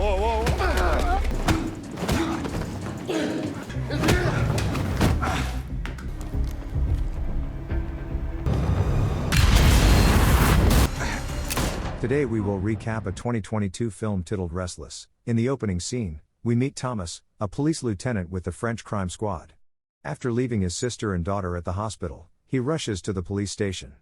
whoa, whoa. Today we will recap a 2022 film titled Restless. In the opening scene, we meet Thomas, a police lieutenant with the French crime squad. After leaving his sister and daughter at the hospital, he rushes to the police station.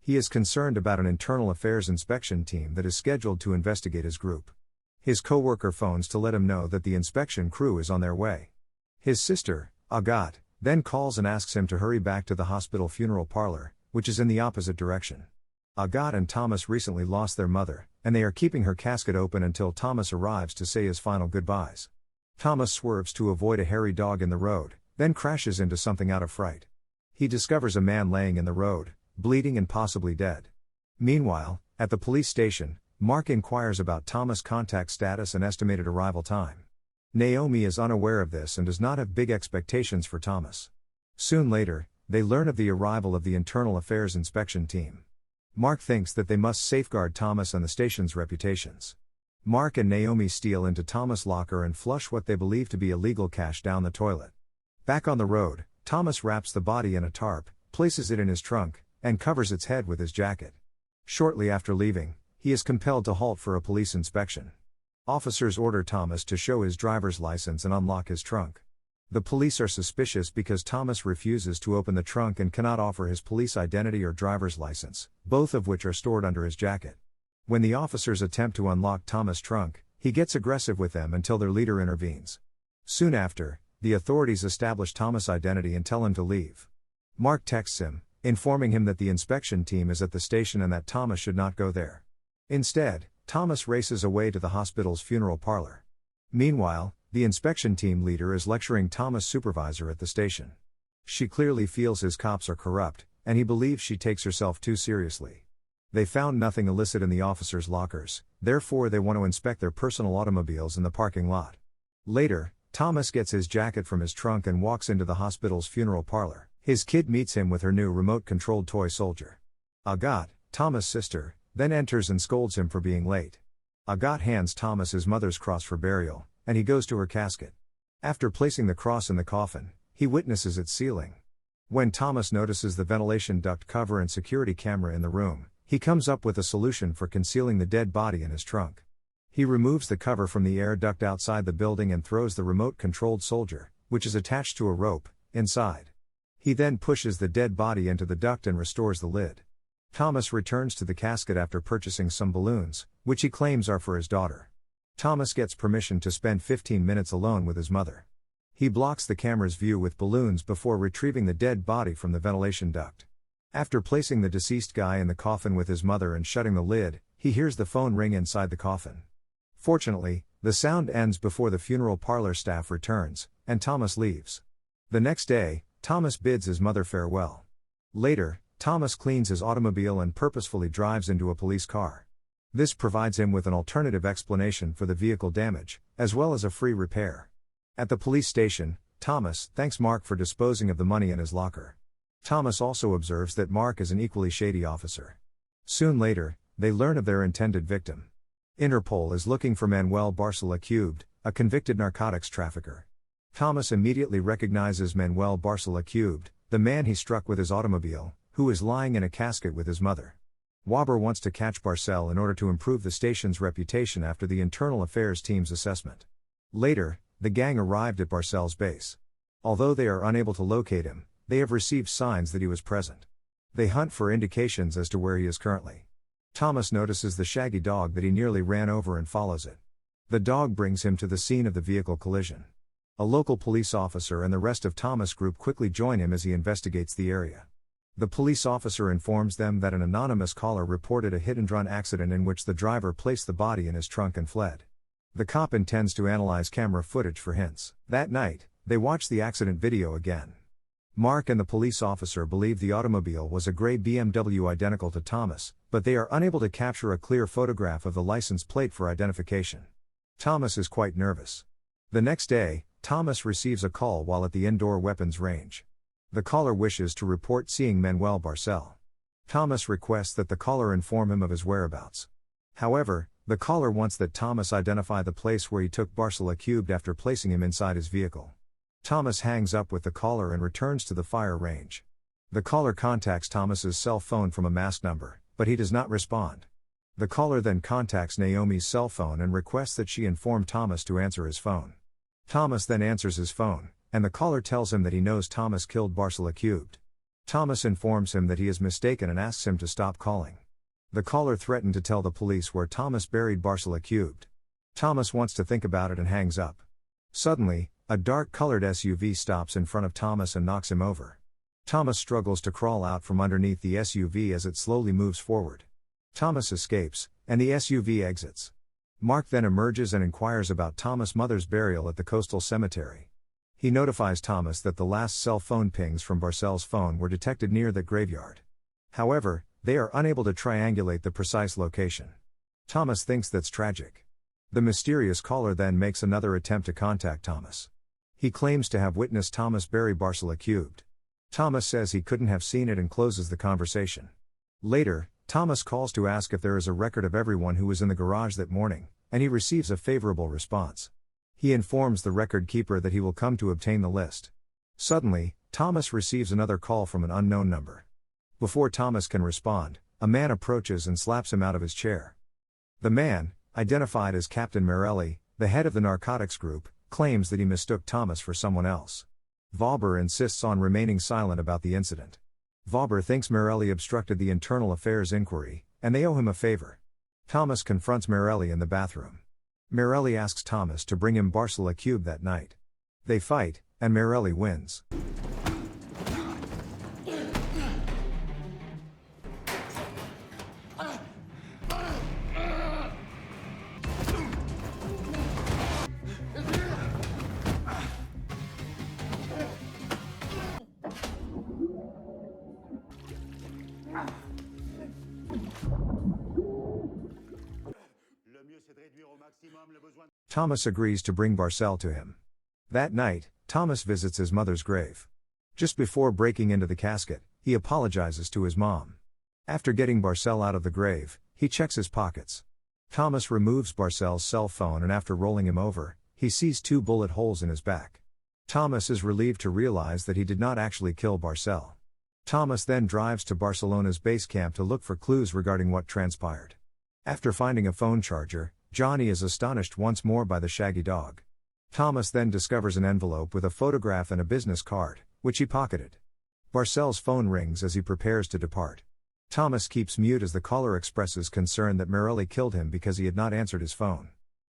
He is concerned about an internal affairs inspection team that is scheduled to investigate his group. His co-worker phones to let him know that the inspection crew is on their way. His sister, Agathe, then calls and asks him to hurry back to the hospital funeral parlor, which is in the opposite direction. Agathe and Thomas recently lost their mother, and they are keeping her casket open until Thomas arrives to say his final goodbyes. Thomas swerves to avoid a hairy dog in the road, then crashes into something out of fright. He discovers a man laying in the road, bleeding and possibly dead. Meanwhile, at the police station, Mark inquires about Thomas' contact status and estimated arrival time. Naomi is unaware of this and does not have big expectations for Thomas. Soon later, they learn of the arrival of the internal affairs inspection team. Mark thinks that they must safeguard Thomas and the station's reputations. Mark and Naomi steal into Thomas' locker and flush what they believe to be illegal cash down the toilet. Back on the road, Thomas wraps the body in a tarp, places it in his trunk, and covers its head with his jacket. Shortly after leaving, he is compelled to halt for a police inspection. Officers order Thomas to show his driver's license and unlock his trunk. The police are suspicious because Thomas refuses to open the trunk and cannot offer his police identity or driver's license, both of which are stored under his jacket. When the officers attempt to unlock Thomas' trunk, he gets aggressive with them until their leader intervenes. Soon after, the authorities establish Thomas' identity and tell him to leave. Mark texts him, informing him that the inspection team is at the station and that Thomas should not go there. Instead, Thomas races away to the hospital's funeral parlor. Meanwhile, the inspection team leader is lecturing Thomas' supervisor at the station. She clearly feels his cops are corrupt, and he believes she takes herself too seriously. They found nothing illicit in the officers' lockers, therefore they want to inspect their personal automobiles in the parking lot. Later, Thomas gets his jacket from his trunk and walks into the hospital's funeral parlor. His kid meets him with her new remote-controlled toy soldier. Agathe, Thomas' sister, then enters and scolds him for being late. Agathe hands Thomas his mother's cross for burial, and he goes to her casket. After placing the cross in the coffin, he witnesses its sealing. When Thomas notices the ventilation duct cover and security camera in the room, he comes up with a solution for concealing the dead body in his trunk. He removes the cover from the air duct outside the building and throws the remote-controlled soldier, which is attached to a rope, inside. He then pushes the dead body into the duct and restores the lid. Thomas returns to the casket after purchasing some balloons, which he claims are for his daughter. Thomas gets permission to spend 15 minutes alone with his mother. He blocks the camera's view with balloons before retrieving the dead body from the ventilation duct. After placing the deceased guy in the coffin with his mother and shutting the lid, he hears the phone ring inside the coffin. Fortunately, the sound ends before the funeral parlor staff returns, and Thomas leaves. The next day, Thomas bids his mother farewell. Later, Thomas cleans his automobile and purposefully drives into a police car. This provides him with an alternative explanation for the vehicle damage, as well as a free repair. At the police station, Thomas thanks Mark for disposing of the money in his locker. Thomas also observes that Mark is an equally shady officer. Soon later, they learn of their intended victim. Interpol is looking for Manuel Barcela Cubed, a convicted narcotics trafficker. Thomas immediately recognizes Manuel Barcela Cubed, the man he struck with his automobile, who is lying in a casket with his mother. Wobber wants to catch Barcel in order to improve the station's reputation after the internal affairs team's assessment. Later, the gang arrived at Barcel's base. Although they are unable to locate him, they have received signs that he was present. They hunt for indications as to where he is currently. Thomas notices the shaggy dog that he nearly ran over and follows it. The dog brings him to the scene of the vehicle collision. A local police officer and the rest of Thomas' group quickly join him as he investigates the area. The police officer informs them that an anonymous caller reported a hit-and-run accident in which the driver placed the body in his trunk and fled. The cop intends to analyze camera footage for hints. That night, they watch the accident video again. Mark and the police officer believe the automobile was a gray BMW identical to Thomas, but they are unable to capture a clear photograph of the license plate for identification. Thomas is quite nervous. The next day, Thomas receives a call while at the indoor weapons range. The caller wishes to report seeing Manuel Barcel. Thomas requests that the caller inform him of his whereabouts. However, The caller wants that Thomas identify the place where he took Barcela Cubed after placing him inside his vehicle. Thomas hangs up with the caller and returns to the fire range. The caller contacts Thomas's cell phone from a masked number, but he does not respond. The caller then contacts Naomi's cell phone and requests that she inform Thomas to answer his phone. Thomas then answers his phone, and the caller tells him that he knows Thomas killed Barcela Cubed. Thomas informs him that he is mistaken and asks him to stop calling. The caller threatened to tell the police where Thomas buried Barcela Cubed. Thomas wants to think about it and hangs up. Suddenly, a dark-colored SUV stops in front of Thomas and knocks him over. Thomas struggles to crawl out from underneath the SUV as it slowly moves forward. Thomas escapes, and the SUV exits. Mark then emerges and inquires about Thomas' mother's burial at the coastal cemetery. He notifies Thomas that the last cell phone pings from Barcel's phone were detected near the graveyard. However, they are unable to triangulate the precise location. Thomas thinks that's tragic. The mysterious caller then makes another attempt to contact Thomas. He claims to have witnessed Thomas bury Barcela Cubed. Thomas says he couldn't have seen it and closes the conversation. Later, Thomas calls to ask if there is a record of everyone who was in the garage that morning, and he receives a favorable response. He informs the record keeper that he will come to obtain the list. Suddenly, Thomas receives another call from an unknown number. Before Thomas can respond, a man approaches and slaps him out of his chair. The man, identified as Captain Morelli, the head of the narcotics group, claims that he mistook Thomas for someone else. Vauber insists on remaining silent about the incident. Vauber thinks Morelli obstructed the internal affairs inquiry, and they owe him a favor. Thomas confronts Morelli in the bathroom. Morelli asks Thomas to bring him Barcela Cubed that night. They fight, and Morelli wins. Thomas agrees to bring Barcel to him. That night, Thomas visits his mother's grave. Just before breaking into the casket, he apologizes to his mom. After getting Barcel out of the grave, he checks his pockets. Thomas removes Barcel's cell phone and after rolling him over, he sees 2 bullet holes in his back. Thomas is relieved to realize that he did not actually kill Barcel. Thomas then drives to Barcelona's base camp to look for clues regarding what transpired. After finding a phone charger, Johnny is astonished once more by the shaggy dog. Thomas then discovers an envelope with a photograph and a business card, which he pocketed. Barcel's phone rings as he prepares to depart. Thomas keeps mute as the caller expresses concern that Morelli killed him because he had not answered his phone.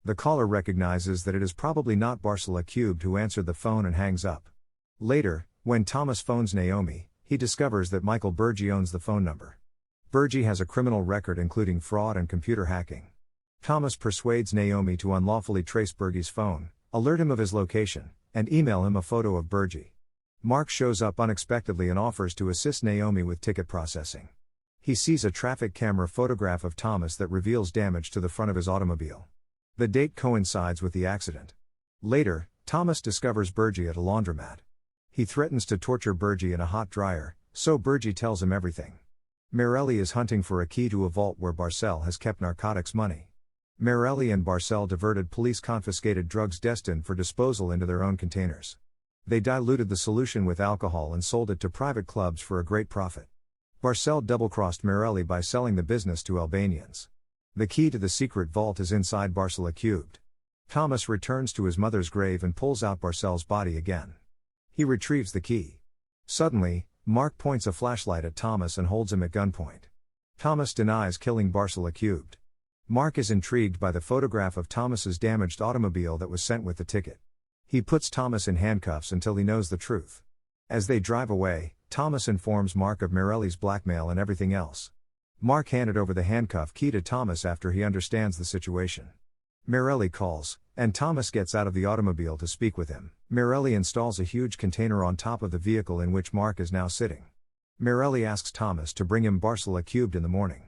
The caller recognizes that it is probably not Barcela Cubed who answered the phone and hangs up. Later, when Thomas phones Naomi, he discovers that Michael Berge owns the phone number. Berge has a criminal record including fraud and computer hacking. Thomas persuades Naomi to unlawfully trace Berge's phone, alert him of his location, and email him a photo of Berge. Mark shows up unexpectedly and offers to assist Naomi with ticket processing. He sees a traffic camera photograph of Thomas that reveals damage to the front of his automobile. The date coincides with the accident. Later, Thomas discovers Berge at a laundromat. He threatens to torture Berge in a hot dryer, so Berge tells him everything. Morelli is hunting for a key to a vault where Barcel has kept narcotics money. Morelli and Barcel diverted police-confiscated drugs destined for disposal into their own containers. They diluted the solution with alcohol and sold it to private clubs for a great profit. Barcel double-crossed Morelli by selling the business to Albanians. The key to the secret vault is inside Barcela Cubed. Thomas returns to his mother's grave and pulls out Barcel's body again. He retrieves the key. Suddenly, Mark points a flashlight at Thomas and holds him at gunpoint. Thomas denies killing Barcela Cubed. Mark is intrigued by the photograph of Thomas's damaged automobile that was sent with the ticket. He puts Thomas in handcuffs until he knows the truth. As they drive away, Thomas informs Mark of Morelli's blackmail and everything else. Mark handed over the handcuff key to Thomas after he understands the situation. Morelli calls, and Thomas gets out of the automobile to speak with him. Morelli installs a huge container on top of the vehicle in which Mark is now sitting. Morelli asks Thomas to bring him Barcela Cubed in the morning.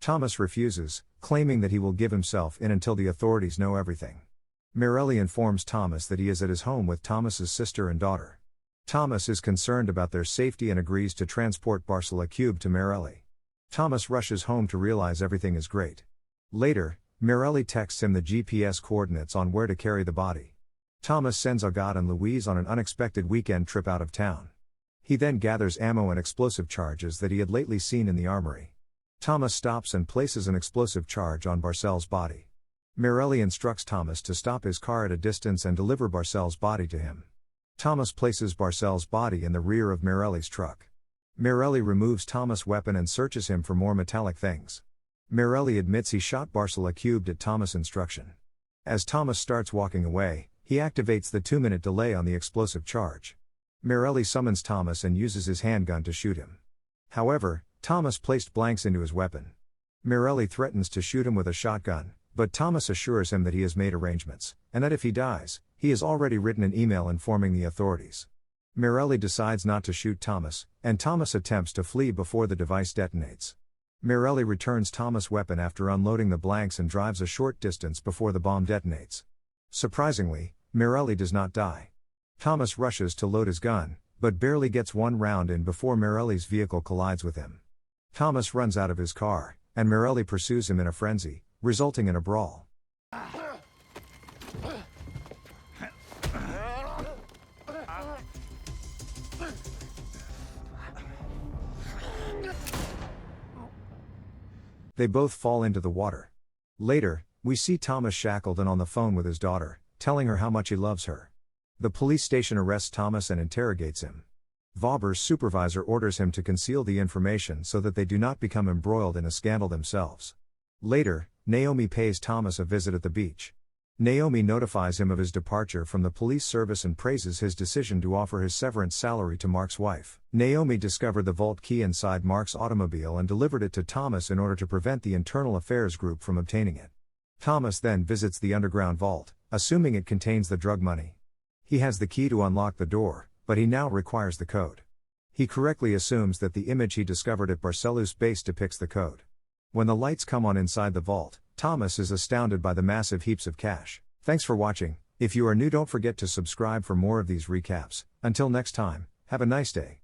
Thomas refuses, claiming that he will give himself in until the authorities know everything. Morelli informs Thomas that he is at his home with Thomas's sister and daughter. Thomas is concerned about their safety and agrees to transport Barcela Cubed to Morelli. Thomas rushes home to realize everything is great. Later, Mirelli texts him the GPS coordinates on where to carry the body. Thomas sends Agathe and Louise on an unexpected weekend trip out of town. He then gathers ammo and explosive charges that he had lately seen in the armory. Thomas stops and places an explosive charge on Barcel's body. Mirelli instructs Thomas to stop his car at a distance and deliver Barcel's body to him. Thomas places Barcel's body in the rear of Mirelli's truck. Mirelli removes Thomas' weapon and searches him for more metallic things. Mirelli admits he shot Barcela cubed at Thomas' instruction. As Thomas starts walking away, he activates the 2-minute delay on the explosive charge. Mirelli summons Thomas and uses his handgun to shoot him. However, Thomas placed blanks into his weapon. Mirelli threatens to shoot him with a shotgun, but Thomas assures him that he has made arrangements, and that if he dies, he has already written an email informing the authorities. Mirelli decides not to shoot Thomas, and Thomas attempts to flee before the device detonates. Mirelli returns Thomas' weapon after unloading the blanks and drives a short distance before the bomb detonates. Surprisingly, Mirelli does not die. Thomas rushes to load his gun, but barely gets one round in before Mirelli's vehicle collides with him. Thomas runs out of his car, and Mirelli pursues him in a frenzy, resulting in a brawl. They both fall into the water. Later, we see Thomas shackled and on the phone with his daughter, telling her how much he loves her. The police station arrests Thomas and interrogates him. Vauber's supervisor orders him to conceal the information so that they do not become embroiled in a scandal themselves. Later, Naomi pays Thomas a visit at the beach. Naomi notifies him of his departure from the police service and praises his decision to offer his severance salary to Mark's wife. Naomi discovered the vault key inside Mark's automobile and delivered it to Thomas in order to prevent the internal affairs group from obtaining it. Thomas then visits the underground vault, assuming it contains the drug money. He has the key to unlock the door, but he now requires the code. He correctly assumes that the image he discovered at Barcelos base depicts the code. When the lights come on inside the vault, Thomas is astounded by the massive heaps of cash. Thanks for watching. If you are new, don't forget to subscribe for more of these recaps. Until next time, have a nice day.